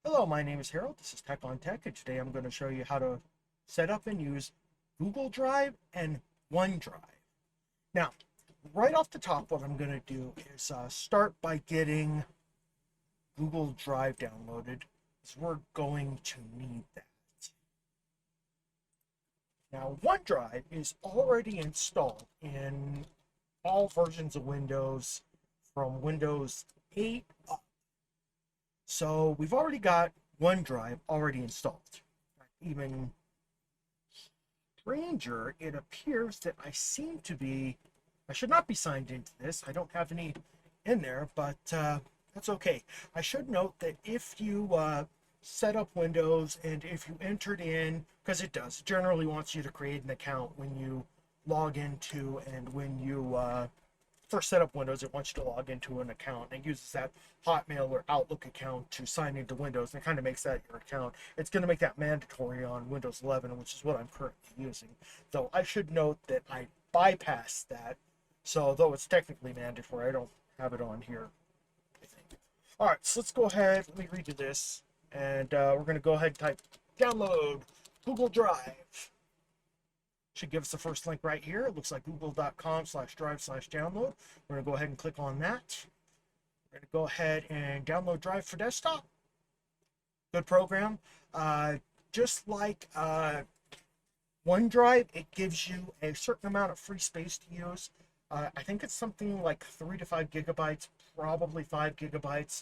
Hello, my name is Harold. This is TechonTech, and today I'm going to show you how to set up and use Google Drive and OneDrive. Now, right off the top, what I'm going to do is start by getting Google Drive downloaded, because we're going to need that. Now, OneDrive is already installed in all versions of Windows from Windows 8 up. So we've already got OneDrive already installed. Even stranger, it appears that I should not be signed into this. I don't have any in there, but that's okay. I should note that if you set up Windows and if you entered in, because it generally wants you to create an account when you log into and when you first set up Windows, it wants you to log into an account and it uses that Hotmail or Outlook account to sign into Windows, and it kind of makes that your account. It's going to make that mandatory on Windows 11, which is what I'm currently using. Though I should note that I bypassed that, so though it's technically mandatory, I don't have it on here, I think. All right, so let's go ahead. Let me redo this, and we're going to go ahead and type download Google Drive. Should give us the first link right here. It looks like google.com/drive/download. We're going to go ahead and click on that. We're going to go ahead and download Drive for desktop. Good program. Just like OneDrive, it gives you a certain amount of free space to use. I think it's something like 3 to 5 gigabytes, probably 5 gigabytes,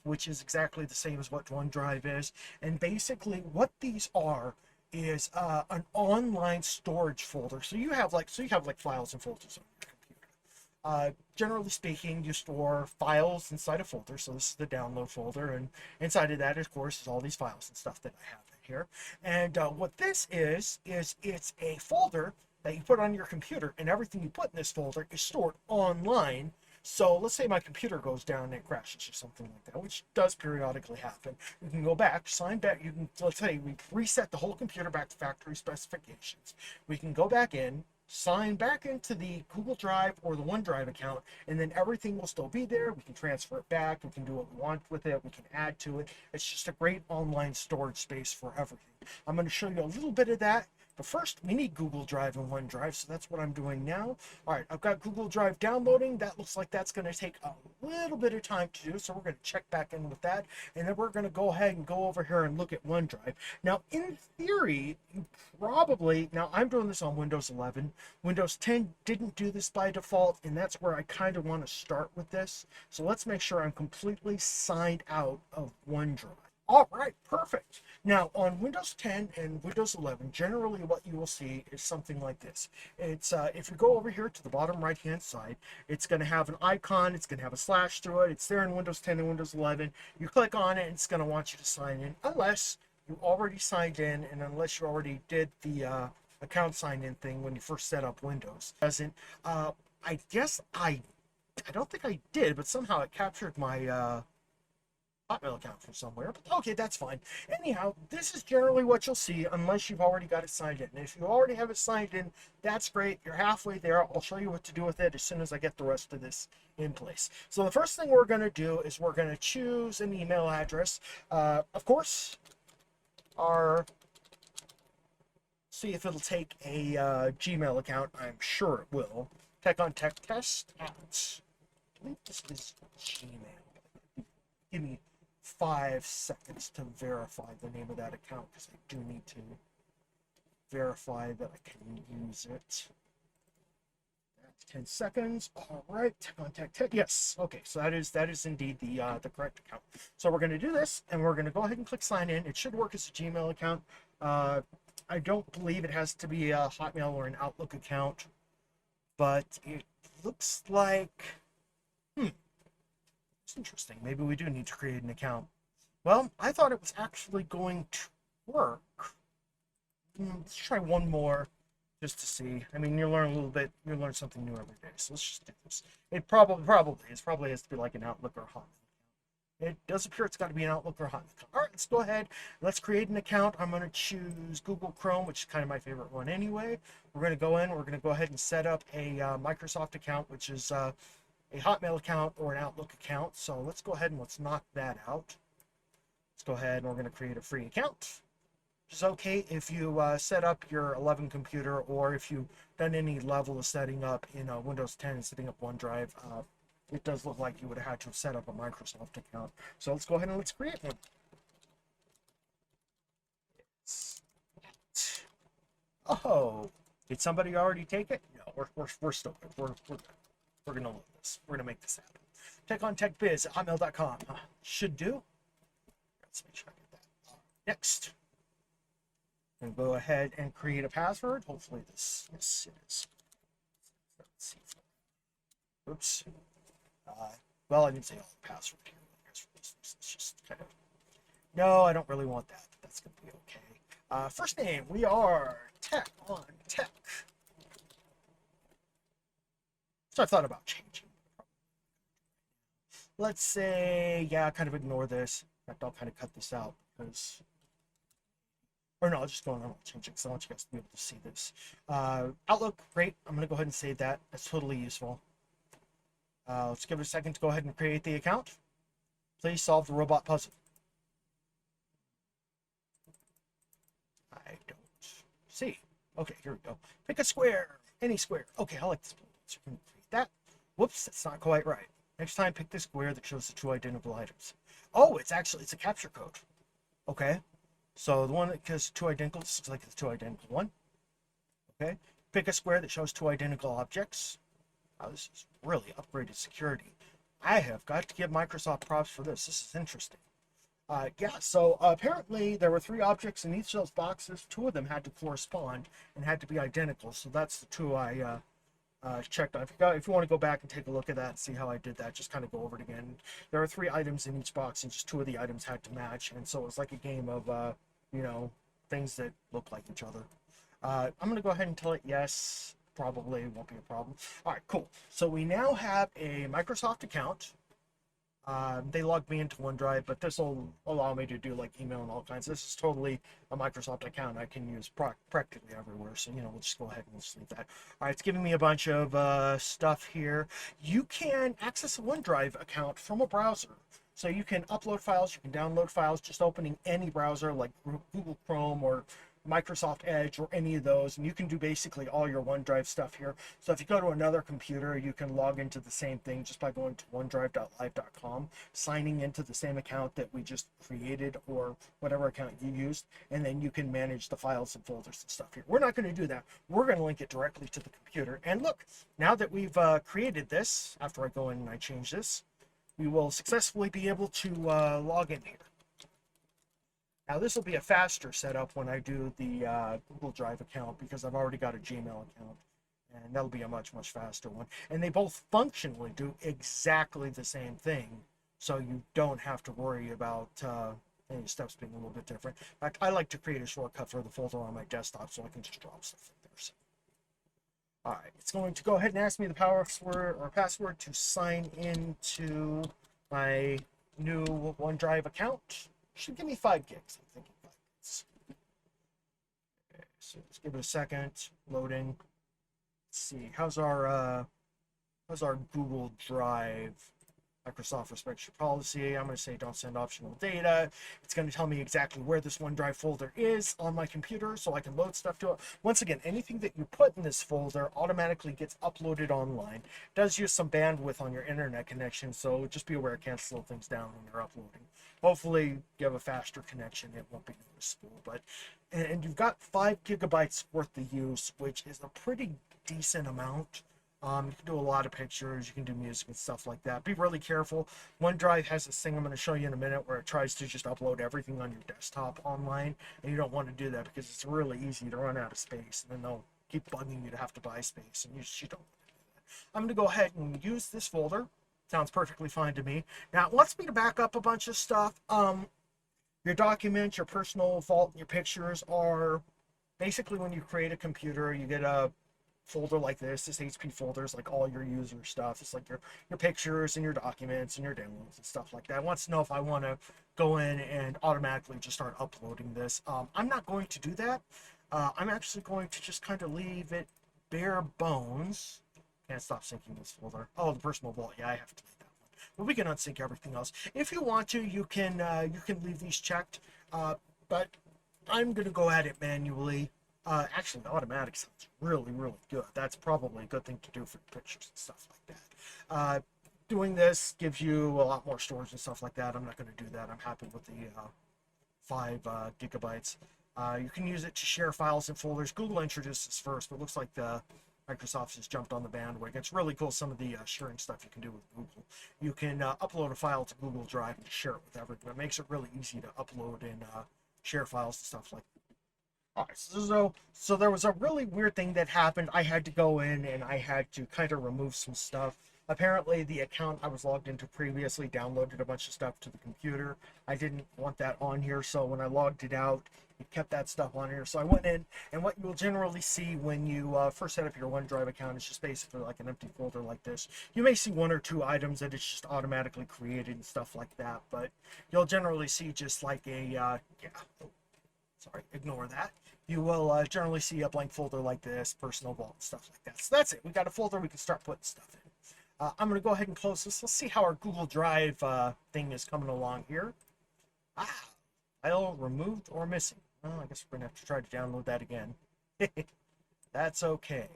which is exactly the same as what OneDrive is. And basically what these are is an online storage folder. So you have like files and folders on your computer. Generally speaking, you store files inside a folder. So this is the download folder, and inside of that, of course, is all these files and stuff that I have in here. And what this is it's a folder that you put on your computer, and everything you put in this folder is stored online. So let's say my computer goes down and it crashes or something like that, which does periodically happen. You can go back, sign back. You can, let's say we reset the whole computer back to factory specifications. We can go back in, sign back into the Google Drive or the OneDrive account, and then everything will still be there. We can transfer it back. We can do what we want with it. We can add to it. It's just a great online storage space for everything. I'm going to show you a little bit of that. But first, we need Google Drive and OneDrive, so that's what I'm doing now. All right, I've got Google Drive downloading. That looks like that's going to take a little bit of time to do, so we're going to check back in with that. And then we're going to go ahead and go over here and look at OneDrive. Now, in theory, now I'm doing this on Windows 11. Windows 10 didn't do this by default, and that's where I kind of want to start with this. So let's make sure I'm completely signed out of OneDrive. All right, perfect. Now, on Windows 10 and Windows 11, generally what you will see is something like this. It's if you go over here to the bottom right-hand side, it's going to have an icon. It's going to have a slash through it. It's there in Windows 10 and Windows 11. You click on it, and it's going to want you to sign in, unless you already signed in and unless you already did the account sign-in thing when you first set up Windows. Doesn't. I guess I don't think I did, but somehow it captured my Hotmail account from somewhere, but okay, that's fine. Anyhow, this is generally what you'll see unless you've already got it signed in. And if you already have it signed in, that's great. You're halfway there. I'll show you what to do with it as soon as I get the rest of this in place. So the first thing we're going to do is we're going to choose an email address. Of course, see if it'll take a Gmail account. I'm sure it will. TechonTech test at, I believe this is Gmail. Give me 5 seconds to verify the name of that account, because I do need to verify that I can use it. That's 10 seconds. All right, TechonTech. Yes. Okay, so that is indeed the correct account. So we're going to do this, and we're going to go ahead and click sign in. It should work as a Gmail account. I don't believe it has to be a Hotmail or an Outlook account, but it looks like. It's interesting. Maybe we do need to create an account. Well, I thought it was actually going to work. Let's try one more just to see. I mean, you learn a little bit. You learn something new every day. So let's just do this. It probably has to be like an Outlook or Hotmail. It does appear it's got to be an Outlook or Hotmail. All right, let's go ahead. Let's create an account. I'm going to choose Google Chrome, which is kind of my favorite one anyway. We're going to go in. We're going to go ahead and set up a Microsoft account, which is a Hotmail account or an Outlook account. So let's go ahead and let's knock that out. Let's go ahead and we're going to create a free account. Which is okay if you set up your 11 computer, or if you've done any level of setting up in Windows 10 and setting up OneDrive. It does look like you would have had to have set up a Microsoft account. So let's go ahead and let's create one. Oh, did somebody already take it? No, we're still good. We're gonna load this. We're gonna make this happen. TechonTechBiz@hotmail.com. Should do. Let's make sure I get that. Next. And go ahead and create a password. Hopefully this, yes, it is. Let's see. Oops. Well, I didn't say all the password here. It's just kind of, no, I don't really want that. That's going to be okay. First name, we are TechonTech. So I thought about changing. Let's say, yeah, kind of ignore this. In fact, I'll kind of cut this out because, or no, I'll just go on and I'll change it because I want you guys to be able to see this. Outlook, great. I'm going to go ahead and save that. That's totally useful. Let's give it a second to go ahead and create the account. Please solve the robot puzzle. I don't see. Okay, here we go. Pick a square. Any square. Okay, I like this. So we're going to create that. Whoops, that's not quite right. Next time, pick the square that shows the two identical items. Oh, it's a capture code. Okay. So the one that has two identical, this looks like it's two identical one. Okay. Pick a square that shows two identical objects. Oh, this is really upgraded security. I have got to give Microsoft props for this. This is interesting. Yeah, so apparently there were 3 objects in each of those boxes. 2 of them had to correspond and had to be identical. So that's the 2 I checked on. If you want to go back and take a look at that and see how I did that, just kind of go over it again. There are 3 items in each box, and just 2 of the items had to match. And so it was like a game of, you know, things that look like each other. I'm going to go ahead and tell it yes. Probably won't be a problem. All right, cool. So we now have a Microsoft account. They logged me into OneDrive, but this will allow me to do like email and all kinds. This is totally a Microsoft account I can use practically everywhere. So, you know, we'll just go ahead and just leave that. All right, it's giving me a bunch of stuff here. You can access a OneDrive account from a browser. So you can upload files, you can download files, just opening any browser like Google Chrome or Microsoft Edge or any of those, and you can do basically all your OneDrive stuff here. So if you go to another computer, you can log into the same thing just by going to onedrive.live.com, signing into the same account that we just created or whatever account you used, and then you can manage the files and folders and stuff here. We're not going to do that. We're going to link it directly to the computer. And look, now that we've created this, after I go in and I change this, we will successfully be able to log in here. Now this will be a faster setup when I do the Google Drive account because I've already got a Gmail account, and that'll be a much faster one. And they both functionally do exactly the same thing, so you don't have to worry about any steps being a little bit different. In fact, I like to create a shortcut for the folder on my desktop so I can just drop stuff in there. So. All right, it's going to go ahead and ask me the password to sign into my new OneDrive account. Should give me 5 gigs. I'm thinking 5 gigs. Okay, so let's give it a second. Loading. Let's see. How's our Google Drive? Microsoft respects your policy. I'm going to say don't send optional data. It's going to tell me exactly where this OneDrive folder is on my computer so I can load stuff to it. Once again, anything that you put in this folder automatically gets uploaded online. It does use some bandwidth on your internet connection, so just be aware it can't slow things down when you're uploading. Hopefully you have a faster connection. It won't be noticeable. And you've got 5 gigabytes worth of use, which is a pretty decent amount. You can do a lot of pictures, you can do music and stuff like that. Be really careful. OneDrive has this thing I'm going to show you in a minute where it tries to just upload everything on your desktop online, and you don't want to do that because it's really easy to run out of space, and then they'll keep bugging you to have to buy space, and you don't want to do that. I'm going to go ahead and use this folder. Sounds perfectly fine to me. Now, it wants me to back up a bunch of stuff. Your documents, your personal vault, and your pictures are basically when you create a computer, you get a folder like this HP folder is like all your user stuff. It's like your pictures and your documents and your downloads and stuff like that. It wants to know if I want to go in and automatically just start uploading this. I'm not going to do that. I'm actually going to just kind of leave it bare bones. Can't stop syncing this folder. Oh, the personal vault. Yeah, I have to delete that one. but we can unsync everything else. If you want to, you can leave these checked, but I'm going to go at it manually. Actually, automatic sounds really, really good. That's probably a good thing to do for pictures and stuff like that. Doing this gives you a lot more storage and stuff like that. I'm not going to do that. I'm happy with the 5 gigabytes. You can use it to share files and folders. Google introduced this first, but it looks like Microsoft has jumped on the bandwagon. It's really cool, some of the sharing stuff you can do with Google. You can upload a file to Google Drive and share it with everyone. It makes it really easy to upload and share files and stuff like that. All right, so there was a really weird thing that happened. I had to go in and I had to kind of remove some stuff. Apparently, the account I was logged into previously downloaded a bunch of stuff to the computer. I didn't want that on here, so when I logged it out, it kept that stuff on here. So I went in, and what you will generally see when you first set up your OneDrive account is just basically like an empty folder like this. You may see 1 or 2 items that it's just automatically created and stuff like that, but you'll generally see just like a, sorry, ignore that. You will generally see a blank folder like this, personal vault, and stuff like that. So that's it. We got a folder we can start putting stuff in. I'm going to go ahead and close this. Let's see how our Google Drive thing is coming along here. File removed or missing. Well, I guess we're going to have to try to download that again. That's okay.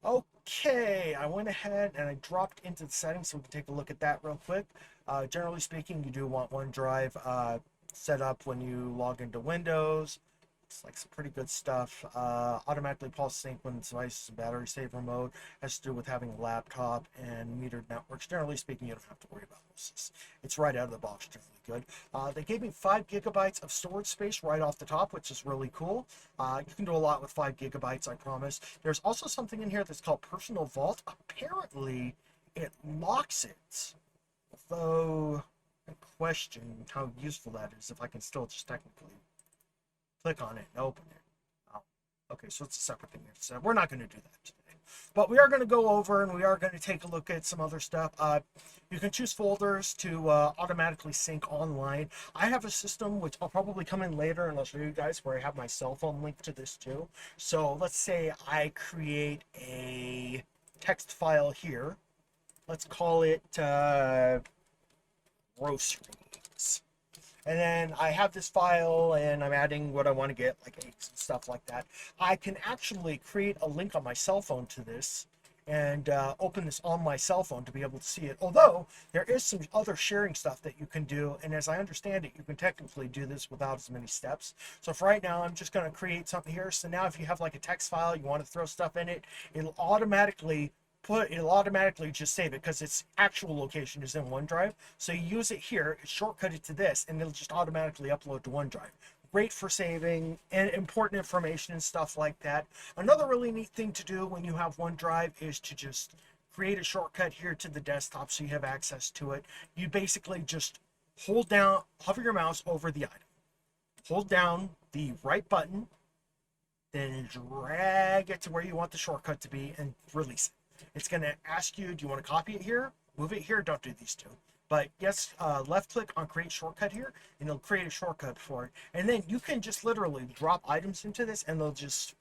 Okay, I went ahead and I dropped into the settings so we can take a look at that real quick. Generally speaking, you do want OneDrive set up when you log into Windows. It's like some pretty good stuff. Automatically pulse sync when the device is in battery saver mode. Has to do with having a laptop and metered networks. Generally speaking, you don't have to worry about this. It's right out of the box, generally good. They gave me 5 gigabytes of storage space right off the top, which is really cool. You can do a lot with 5 gigabytes, I promise. There's also something in here that's called Personal Vault. Apparently, it locks it. Although, I question how useful that is, if I can still just technically click on it and open it. Oh, okay, so it's a separate thing. So we're not going to do that today. But we are going to go over and we are going to take a look at some other stuff. You can choose folders to automatically sync online. I have a system which I'll probably come in later and I'll show you guys where I have my cell phone linked to this too. So let's say I create a text file here. Let's call it groceries. And then I have this file and I'm adding what I want to get, like eggs and stuff like that. I can actually create a link on my cell phone to this and open this on my cell phone to be able to see it. Although there is some other sharing stuff that you can do. And as I understand it, you can technically do this without as many steps. So for right now, I'm just going to create something here. So now if you have like a text file, you want to throw stuff in it, it'll automatically just save it because its actual location is in OneDrive. So you use it here, shortcut it to this, and it'll just automatically upload to OneDrive. Great for saving and important information and stuff like that. Another really neat thing to do when you have OneDrive is to just create a shortcut here to the desktop so you have access to it. You basically just hover your mouse over the item. Hold down the right button, then drag it to where you want the shortcut to be and release it. It's going to ask you, do you want to copy it here? Move it here? Don't do these two. But yes, left click on create shortcut here, and it'll create a shortcut for it. And then you can just literally drop items into this, and they'll just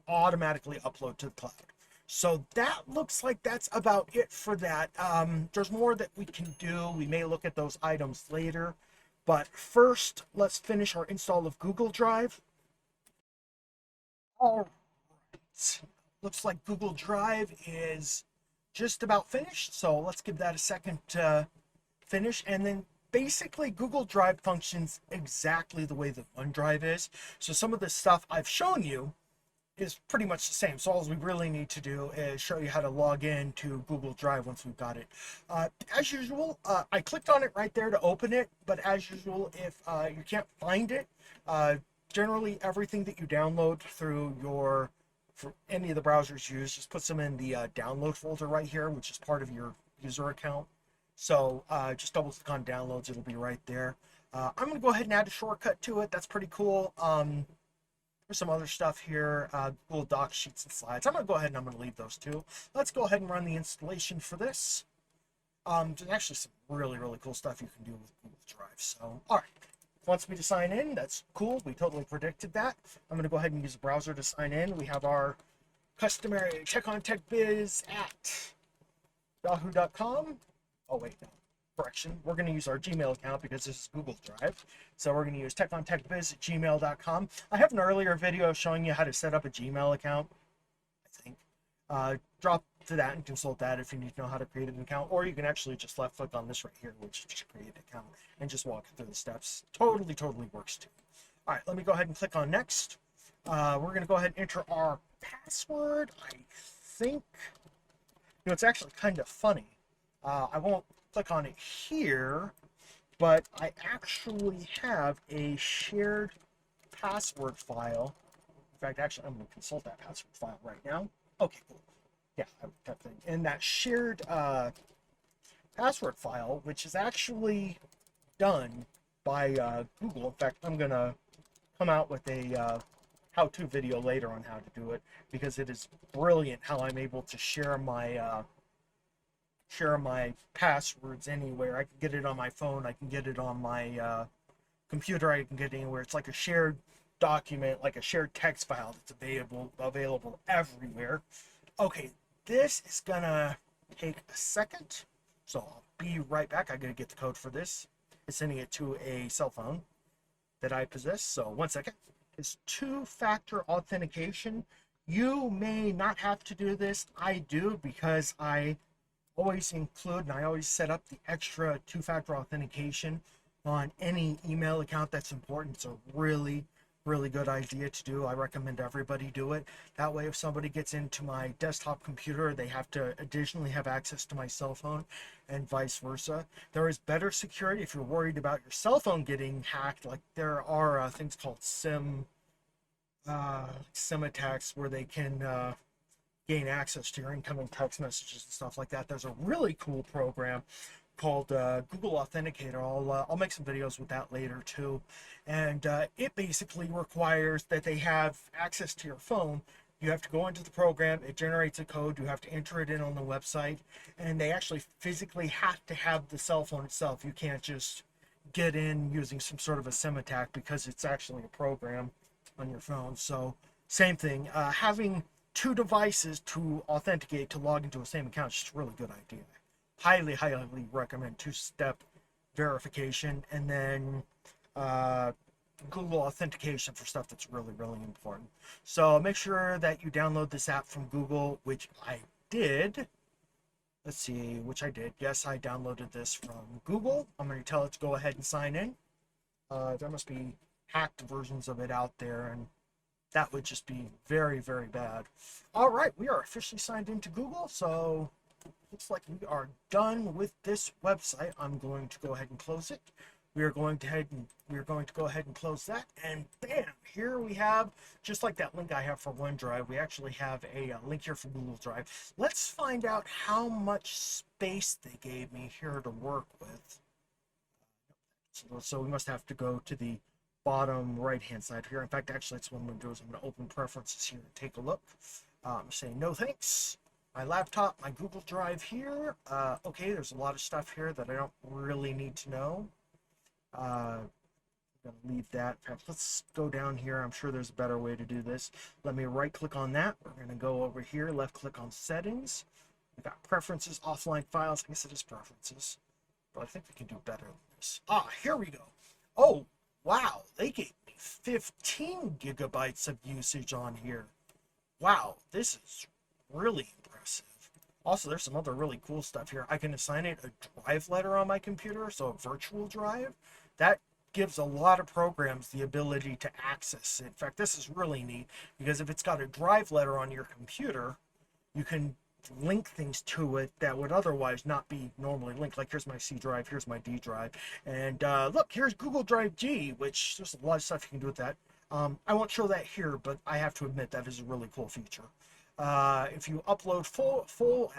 automatically upload to the cloud. So that looks like that's about it for that. There's more that we can do. We may look at those items later. But first, let's finish our install of Google Drive. All right. Looks like Google Drive is just about finished, so let's give that a second to finish. And then basically Google Drive functions exactly the way that OneDrive is. So some of the stuff I've shown you is pretty much the same. So all we really need to do is show you how to log in to Google Drive once we've got it. As usual, I clicked on it right there to open it, but as usual, if you can't find it, generally everything that you download through for any of the browsers you use, just puts them in the download folder right here, which is part of your user account. So just double click on downloads, it'll be right there. I'm going to go ahead and add a shortcut to it. That's pretty cool. There's some other stuff here, Google Docs, Sheets, and Slides. I'm going to go ahead and I'm going to leave those two. Let's go ahead and run the installation for this. There's actually some really, really cool stuff you can do with Google Drive. So, all right. Wants me to sign in. That's cool. We totally predicted that. I'm going to go ahead and use a browser to sign in. We have our customary TechonTech Biz at Yahoo.com. Oh wait, no. Correction. We're going to use our Gmail account because this is Google Drive. So we're going to use TechonTechBiz@gmail.com. I have an earlier video showing you how to set up a Gmail account, I think. Drop to that and consult that if you need to know how to create an account, or you can actually just left click on this right here, which is just create an account, and just walk through the steps. Totally works too. All right, let me go ahead and click on next. We're going to go ahead and enter our password. I think, it's actually kind of funny. I won't click on it here, but I actually have a shared password file. In fact, actually, I'm going to consult that password file right now. Okay, cool. Yeah, that thing. And that shared password file, which is actually done by Google. In fact, I'm going to come out with a how-to video later on how to do it, because it is brilliant how I'm able to share my passwords anywhere. I can get it on my phone, I can get it on my computer, I can get it anywhere. It's like a shared document, like a shared text file that's available everywhere. Okay, this is gonna take a second, so I'll be right back. I gotta get the code for this. It's sending it to a cell phone that I possess, so 1 second. It's two-factor authentication. You may not have to do this. I do, because I always include and I always set up the extra two-factor authentication on any email account that's important. It's a really good idea to do. I recommend everybody do it. That way, if somebody gets into my desktop computer, they have to additionally have access to my cell phone, and vice versa. There is better security if you're worried about your cell phone getting hacked. Like, there are things called SIM attacks, where they can gain access to your incoming text messages and stuff like that. There's a really cool program called Google Authenticator. I'll make some videos with that later too, and it basically requires that they have access to your phone. You have to go into the program, it generates a code, you have to enter it in on the website, and they actually physically have to have the cell phone itself. You can't just get in using some sort of a SIM attack, because it's actually a program on your phone. So same thing, having two devices to authenticate to log into a same account is just a really good idea. Highly recommend two-step verification, and then Google authentication for stuff that's really important. So make sure that you download this app from Google, which I did. Let's see, which I did. Yes, I downloaded this from Google. I'm going to tell it to go ahead and sign in. There must be hacked versions of it out there, and that would just be very bad. All right, we are officially signed into Google, so looks like we are done with this website. I'm going to go ahead and close it. We are going to go ahead and close that, and bam, here we have, just like that link I have for OneDrive, we actually have a link here for Google Drive. Let's find out how much space they gave me here to work with. So we must have to go to the bottom right hand side here. In fact, actually, that's what I'm going to do, is I'm going to open preferences here and take a look. Say no thanks. My laptop, my Google Drive here. Okay, there's a lot of stuff here that I don't really need to know. I'm going to leave that. In fact, let's go down here. I'm sure there's a better way to do this. Let me right click on that. We're going to go over here, left click on settings. We've got preferences, offline files. I guess it is preferences, but I think we can do better than this. Here we go. Oh, wow, they gave me 15 gigabytes of usage on here. Wow, this is really impressive. Also, there's some other really cool stuff here. I can assign it a drive letter on my computer, so a virtual drive. That gives a lot of programs the ability to access it. In fact, this is really neat, because if it's got a drive letter on your computer, you can link things to it that would otherwise not be normally linked. Like, here's my C drive, here's my D drive, and look, here's Google Drive G, which there's a lot of stuff you can do with that. I won't show that here, but I have to admit that is a really cool feature. If you upload full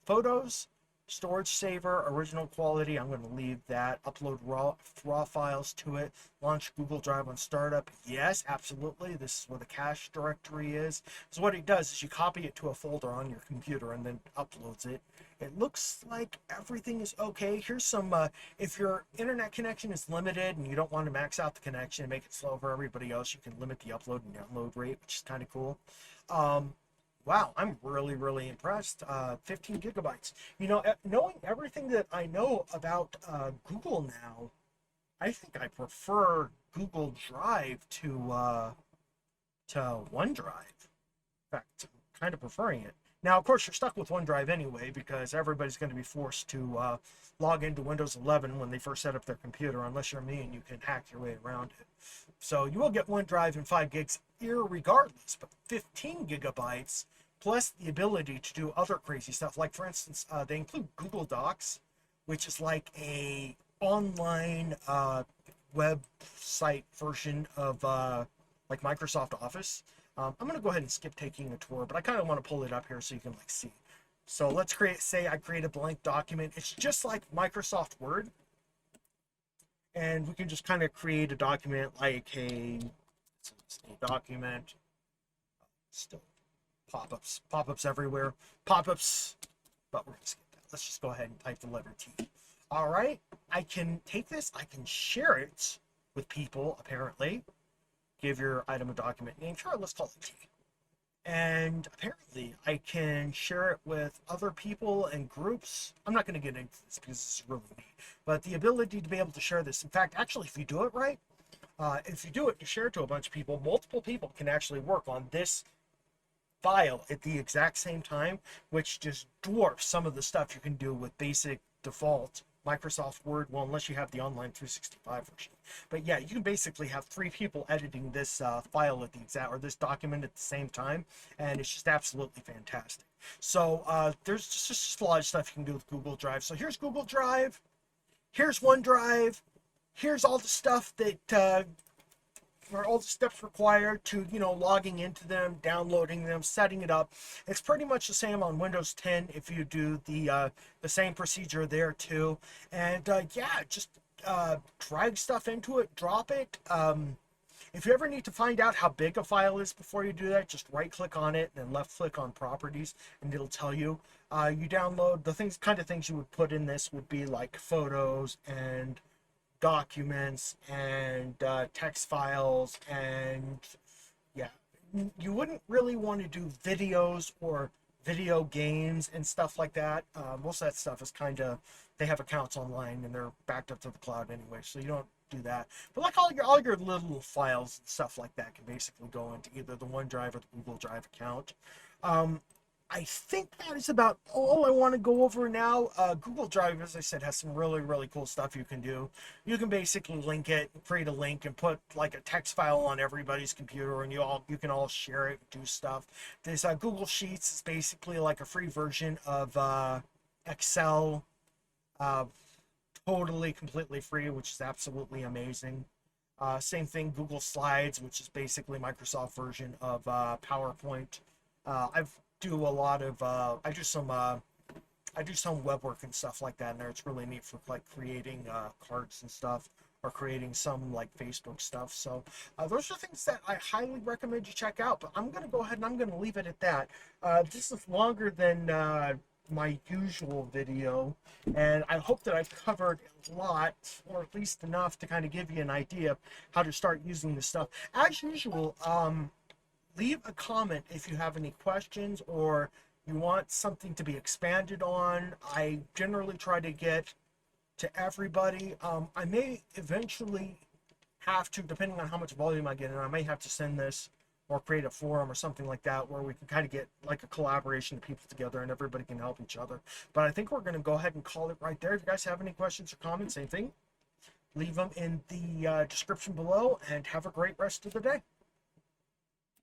photos, storage saver, original quality, I'm going to leave that. Upload raw files to it. Launch Google Drive on startup. Yes, absolutely. This is where the cache directory is. So what it does is you copy it to a folder on your computer and then uploads it. It looks like everything is okay. Here's some, if your internet connection is limited and you don't want to max out the connection and make it slow for everybody else, you can limit the upload and download rate, which is kind of cool. Wow, I'm really impressed. 15 gigabytes. You know, knowing everything that I know about Google now, I think I prefer Google Drive to OneDrive. In fact, I'm kind of preferring it. Now, of course, you're stuck with OneDrive anyway because everybody's going to be forced to log into Windows 11 when they first set up their computer, unless you're me and you can hack your way around it. So you will get OneDrive and 5 gigs irregardless, but 15 gigabytes plus the ability to do other crazy stuff. Like, for instance, they include Google Docs, which is like a online website version of like Microsoft Office. I'm going to go ahead and skip taking a tour, but I kind of want to pull it up here so you can like see. So let's say I create a blank document. It's just like Microsoft Word. And we can just kind of create a document like a document. Still pop-ups everywhere. Pop-ups, but we're going to skip that. Let's just go ahead and type the letter T. All right, I can take this, I can share it with people, apparently. Give your item a document name. Sure, let's call it T. And apparently I can share it with other people and groups. I'm not going to get into this because this is really neat. But the ability to be able to share this. In fact, actually, if you do it right, if you do it, you share it to a bunch of people, multiple people can actually work on this file at the exact same time, which just dwarfs some of the stuff you can do with basic default Microsoft Word, well, unless you have the online 365 version. But yeah, you can basically have 3 people editing this file at the exact, or this document at the same time, and it's just absolutely fantastic. So there's just a lot of stuff you can do with Google Drive. So here's Google Drive, here's OneDrive, here's all the stuff that for all the steps required to, logging into them, downloading them, setting it up. It's pretty much the same on Windows 10 if you do the same procedure there too. And yeah, just drag stuff into it, drop it. If you ever need to find out how big a file is before you do that, just right-click on it and then left-click on Properties, and it'll tell you. You download the kind of things you would put in this would be like photos and documents and text files, and yeah, you wouldn't really want to do videos or video games and stuff like that. Most of that stuff is kind of, they have accounts online and they're backed up to the cloud anyway, so you don't do that. But like all your little files and stuff like that can basically go into either the OneDrive or the Google Drive account. I think that is about all I want to go over now. Google Drive, as I said, has some really cool stuff you can do. You can basically link it, create a link, and put like a text file on everybody's computer, and you can all share it, do stuff. This Google Sheets is basically like a free version of Excel, totally completely free, which is absolutely amazing. Same thing, Google Slides, which is basically Microsoft version of PowerPoint. I've do a lot of I do some web work and stuff like that in there. It's really neat for like creating cards and stuff, or creating some like Facebook stuff. So those are things that I highly recommend you check out. But I'm gonna go ahead and I'm gonna leave it at that. This is longer than my usual video, and I hope that I've covered a lot, or at least enough to kind of give you an idea of how to start using this stuff. As usual, leave a comment if you have any questions or you want something to be expanded on. I generally try to get to everybody. I may eventually have to, depending on how much volume I get in, I may have to send this or create a forum or something like that where we can kind of get like a collaboration of people together and everybody can help each other. But I think we're going to go ahead and call it right there. If you guys have any questions or comments, same thing, leave them in the description below, and have a great rest of the day.